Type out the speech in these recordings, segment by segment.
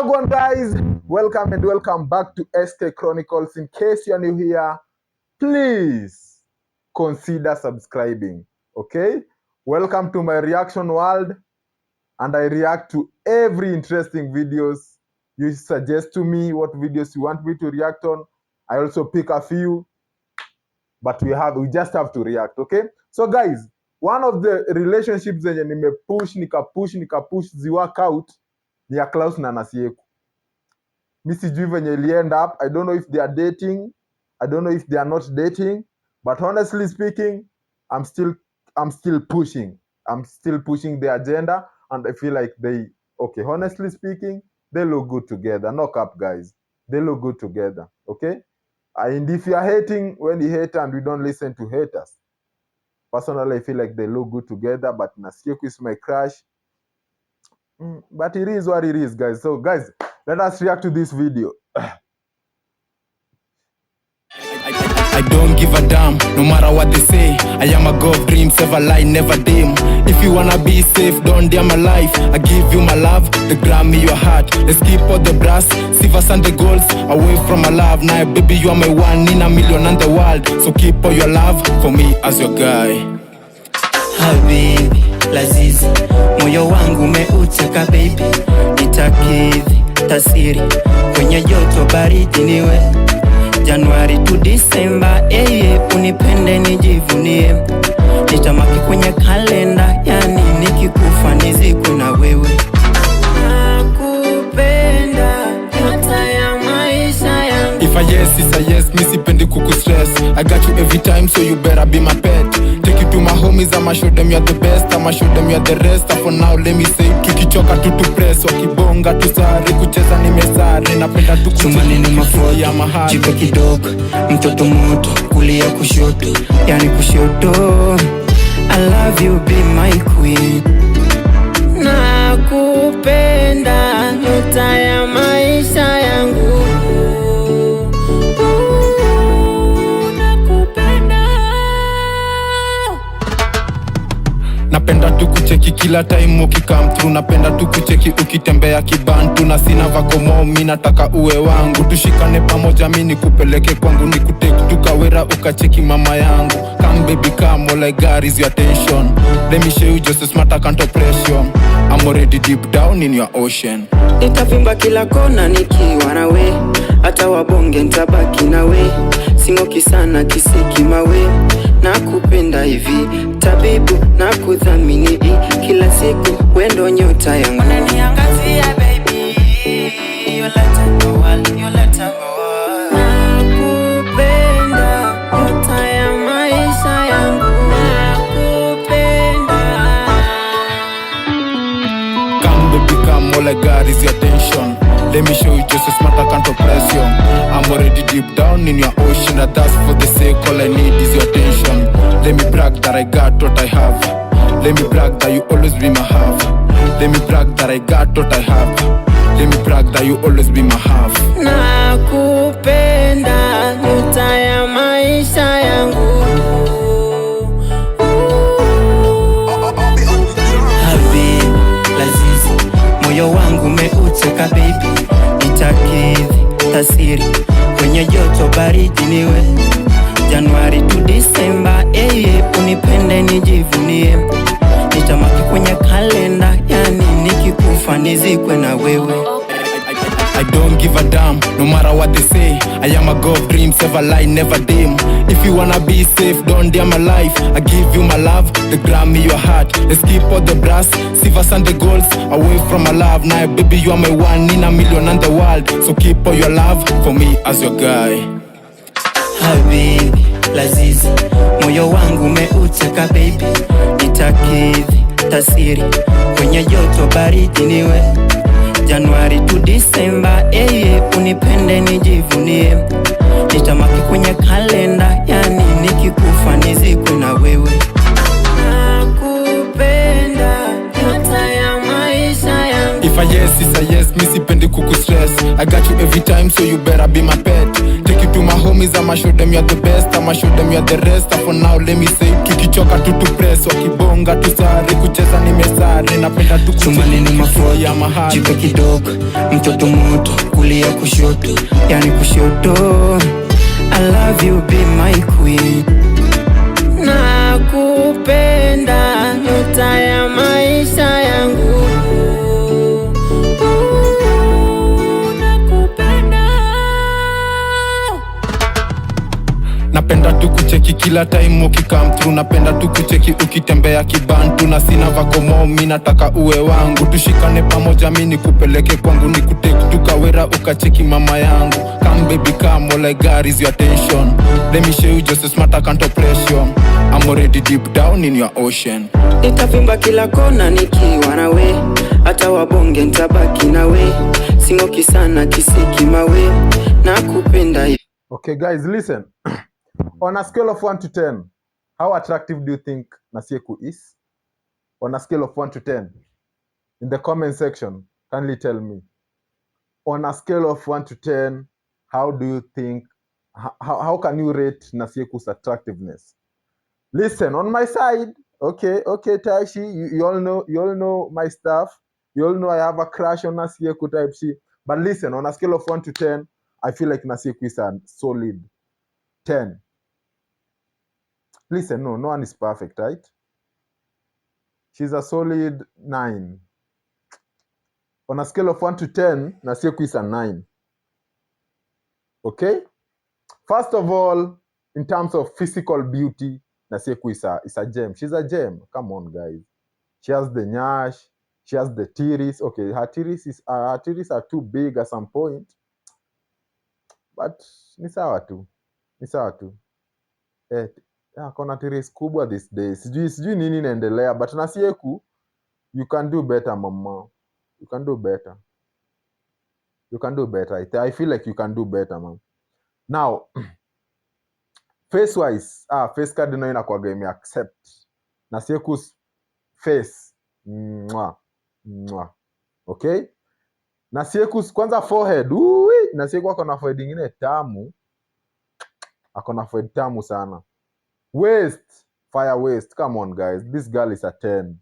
Hello guys, welcome and welcome back to SK Chronicles. In case you're new here, please consider subscribing. Okay, welcome to my reaction world, and I react to every interesting videos. You suggest to me what videos you want me to react on. I also pick a few, but we just have to react. Okay, so guys, one of the relationships zenye nimepush nikapush zi work out ni ya Klaus na Nasieku. Mi sijui venye ili end up. I don't know if they are dating, I don't know if they are not dating, but honestly speaking, I'm still pushing the agenda, and I feel like honestly speaking, they look good together. Knock up guys, they look good together. Okay, and if you are hating when you hate and we don't listen to haters, personally I feel like they look good together, but Nasieku is my crush. But it is what it is, guys. So guys, let us react to this video. I don't give a damn, no matter what they say. I am a god of dreams, ever lie, never dim. If you wanna be safe, don't dare my life. I give you my love, the gram me your heart. Let's keep all the brass, silvers and the golds away from my love. Now baby, you are my one in a million and the world. So keep all your love for me as your guy. Habibi, lazizi, moyo wangu umeuteka baby. Nitakidhi, tasiri, kwenye joto baridi niwe Januari to December, unipende nijivunie. Nitamaki kwenye kalenda, yani nikikufa nizikwe na wewe. Nakupenda, nyota ya maisha yangu. If I yes, it's a yes, mi sipendi kuku stress. I got you every time, so you better be my pet. Take you to my homies, I'ma show them you're the best. I'ma show them you're the rest. And for now, let me say, tukichoka press. Wakibonga tusare, kucheza ni mesare. Napenda chumani ni mafoto ya mahali. Jiko kidogo, mtoto moto, kulia kushoto, yani kushoto. I love you, be my queen. Nakupenda, nyota ya maisha yangu. Napenda tu kucheki kila time ukikam through. Napenda tu kucheki ukitembea kibantu. Na sina vakomo, mi nataka uwe wangu. Tushikane pamoja, mi nikupeleke kwangu. Nikutake tukawera ukacheki mama yangu. Come baby come, all I got is your attention. Let me show you just a smart, I can't oppression. I'm already deep down in your ocean. Nitavimba kila kona nikiwa nawe, hata wabonge nitabaki nawe. Singoki sana kisiki mawe, nakupenda hivi tabibu, nakudhamini kila siku, wendo nyota yangu. Unaniangazia baby, you let me world, you let me world. Nakupenda, nyota ya maisha yangu. Nakupenda. Come baby come, all I got is your attention. Let me show you just a smart, I can't oppress you. I'm already deep down in your ocean, and that's for the sake, all I need is your attention. Let me brag that I got what I have. Let me brag that you always be my half. Let me brag that I got what I have. Let me brag that you always be my half. Nakupenda, nyota ya maisha yangu. Habibi, lazizi, moyo wangu umeuteka baby. Nitakidhi, tasiri, kwenye joto baridi niwe Januari to December, unipende nijivunie. Nitamaki kwenye kalenda, yani nikikufa nizikwe na wewe. I don't give a damn, no matter what they say. I am a god of dreams, ever lie, never dim. If you wanna be safe, don't dare my life. I give you my love, the gram me your heart. Let's keep all the brass, silvers and the golds away from my love. Now baby, you are my one in a million and the world. So keep all your love for me as your guy. Habibi, lazizi, moyo wangu umeuteka baby. Nitakidhi, tasiri, kwenye joto baridi niwe Januari to December, unipende nijivunie. Nitamaki kwenye kalenda, yani nikikufa nizikwe na wewe. Nakupenda, nyota ya maisha yangu. If I yes, it's a yes, mi sipendi kuku stress. I got you every time, so you better be my pet. Take you to my home, homies, I'ma show them you're the best, I'ma show them you're the rest. For now let me say tukichoka tu press, wakibonga tusare, kucheza nimesare, napenda tu chumani ni mafoya ya mahali, jipe kidogo, mtoto moto, kulia kushoto, yani kushoto. I love you, be my queen. Nakupenda, nyota ya maisha yangu. Napenda tu kucheki kila time ukikam through, napenda tu kucheki ukitembea kibantu, na sina vakomo, mimi nataka uwe wangu, tushikane pamoja, mimi nikupeleke kwangu, nikutake tukawera ukacheki mama yangu. Come baby come, all I got is your attention. Let me show you just a smart account of pressure. I'm already deep down in your ocean. Nitavimba kila kona nikiwa nawe, hata wabonge nitabaki nawe, singoki sana kisiki mawe, nakupenda. Okay guys, listen. On a scale of 1 to 10, how attractive do you think Nasieku is? On a scale of 1 to 10, in the comment section, kindly tell me. On a scale of 1 to 10, how do you think, how can you rate Nasieku's attractiveness? Listen, on my side, okay, Taishi, you all know my stuff. You all know I have a crush on Nasieku type she. But listen, on a scale of 1 to 10, I feel like Nasieku is a solid 10. Listen, no one is perfect, right? She's a solid 9. On a scale of 1 to 10, Nasieku is a 9. Okay? First of all, in terms of physical beauty, Nasieku is a gem. She's a gem. Come on, guys. She has the nyash. She has the titties. Okay, her titties are too big at some point. But ni sawa tu. Kona titties kubwa these days. Sijui nini inaendelea, but Nasieku, you can do better, mama. You can do better. I feel like you can do better, mama. Now, face wise, face card no inakuwaga ime accept. Nasieku's face, okay? Nasieku's kwanza forehead, Nasieku ako na forehead ingine tamu. Ako na forehead tamu sana. Waist, fire waist. Come on, guys. This girl is a 10.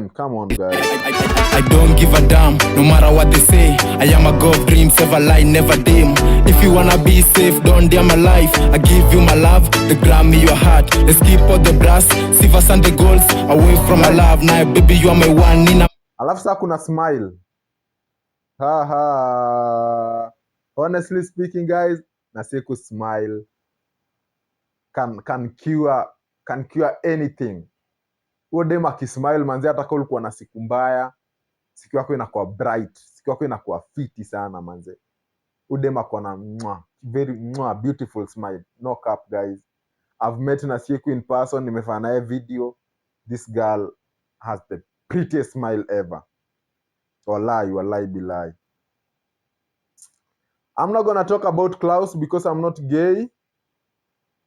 Come on, guys. I don't give a damn, no matter what they say. I am a god of dreams, ever lie, never dim. If you wanna be safe, don't dare my life. I give you my love, the Grammy your heart. Let's keep all the brass, silvers and the golds away from my love. Now, baby, you are my one. Nina. Alafu saa kuna smile. Honestly speaking, guys, Nasieku smile can cure anything. Udema akismile manzi, hata kama ulikuwa na siku mbaya, siku yako inakuwa bright, siku yako inakuwa fiti sana manzi. Udema kwa na very beautiful smile. No cap, guys. I've met Nasieku in person, nimefanya naye video. This girl has the prettiest smile ever. Wallahi billahi. I'm not gonna talk about Klaus because I'm not gay.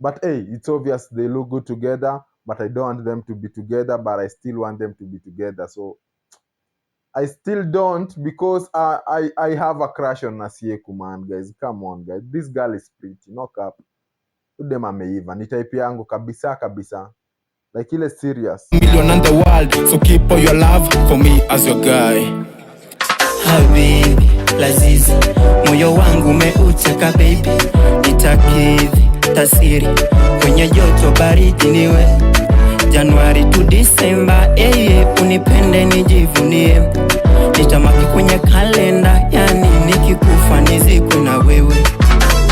But hey, it's obvious they look good together. But I don't want them to be together, but I still want them to be together. So I still don't, because I have a crush on Nasieku, man, guys. Come on, guys. This girl is pretty. No cap. Udem ameiva. Ni type yangu kabisa. Like ile serious. Million in the world, so keep all your love for me as your guy. Habibi, lazizi, moyo wangu umeucheka baby. Nitakidhi tasiri kwenye joto baridi niwe Januari to December, unipende nijivunie, nitamaki kwenye kalenda, yani nikikufa nizikwe na wewe.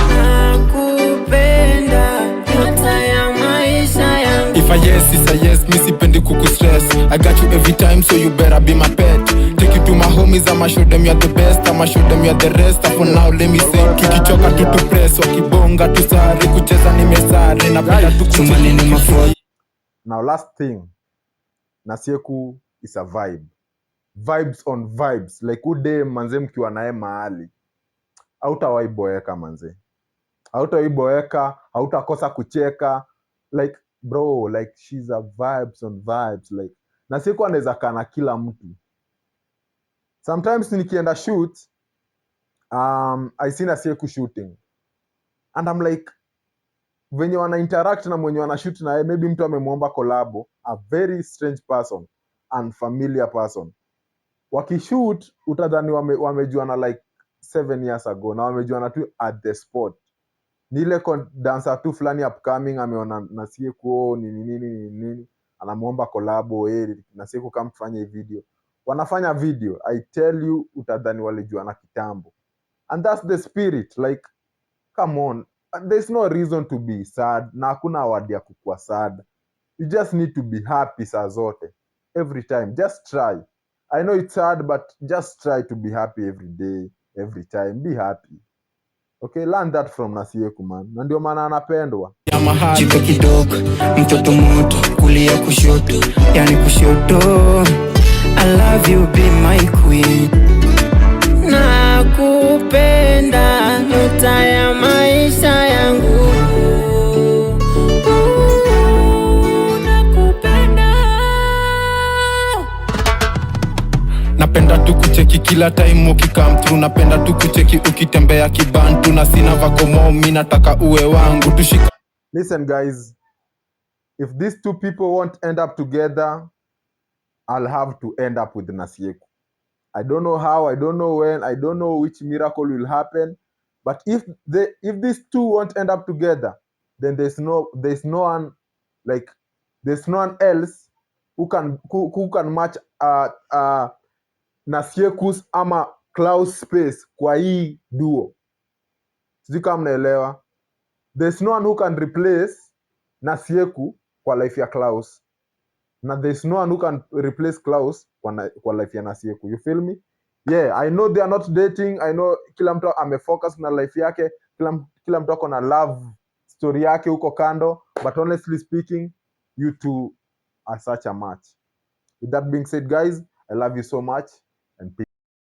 Nakupenda, nyota ya maisha yangu. If a yes is a yes, mi sipendi kukustress. I got you every time, so you better be my pet. Take you to my homies, I'ma show them you're the best, I'ma show them you're the rest. For now, let me say, tukichoka tu press, wakibonga tusare, kucheza nimesare, napenda tu chumani ni mafoya. Now, last thing, Nasieku is a vibe. Vibes on vibes. Like ude manze mkiwa naye mahali, hautawahi boeka manze. Hautawahi boeka, hautakosa kucheka. Like bro, like she's a vibes on vibes. Like Nasieku anaweza kaa na kila mtu. Sometimes nikienda shoot, I see Nasieku shooting. and I'm like, venye wana interact na mwenye wana shoot na maybe mtu amemwomba collabo, a very strange person, unfamiliar person. Wakishoot utadhani wamejuana like 7 years ago, na wamejuana tu at the spot. Ni ile dancer tu fulani upcoming ameona Nasieku nini anamuomba collabo, Nasieku kama tufanye video. Wanafanya video, I tell you, utadhani walijuana kitambo. And that's the spirit, like, come on, there's no reason to be sad, na hakuna award ya kukua sad. You just need to be happy saa zote, every time. Just try. I know it's hard, but just try to be happy every day, every time. Be happy. Okay, learn that from Nasieku, man. Na ndio maana anapendwa. Jiko kidogo, mtoto moto, kulia kushoto, yani kushoto. I love you, be my queen. Nakupenda, nyota ya maisha yangu. Nakupenda. Napenda tu kucheki kila time ukikam through. Napenda tu kucheki ukitembea kibantu. Na sina vakomo, mimi nataka uwe wangu. Tushika. Listen guys, if these two people won't end up together, I'll have to end up with Nasieku. I don't know how, I don't know when, I don't know which miracle will happen, but if these two won't end up together, then there's no one, like, there's no one else who can match Nasieku's ama Klaus space kwa hii duo. Sijui kama mnaelewa. There's no one who can replace Nasieku kwa life ya Klaus. Na there's no one who can replace Klaus kwa life ya Nasieku. You feel me? Yeah, I know they are not dating. I know kila mtu amefocus na life yake. Kila mtu ako na love story yake huko kando. But honestly speaking, you two are such a match. With that being said, guys, I love you so much and peace.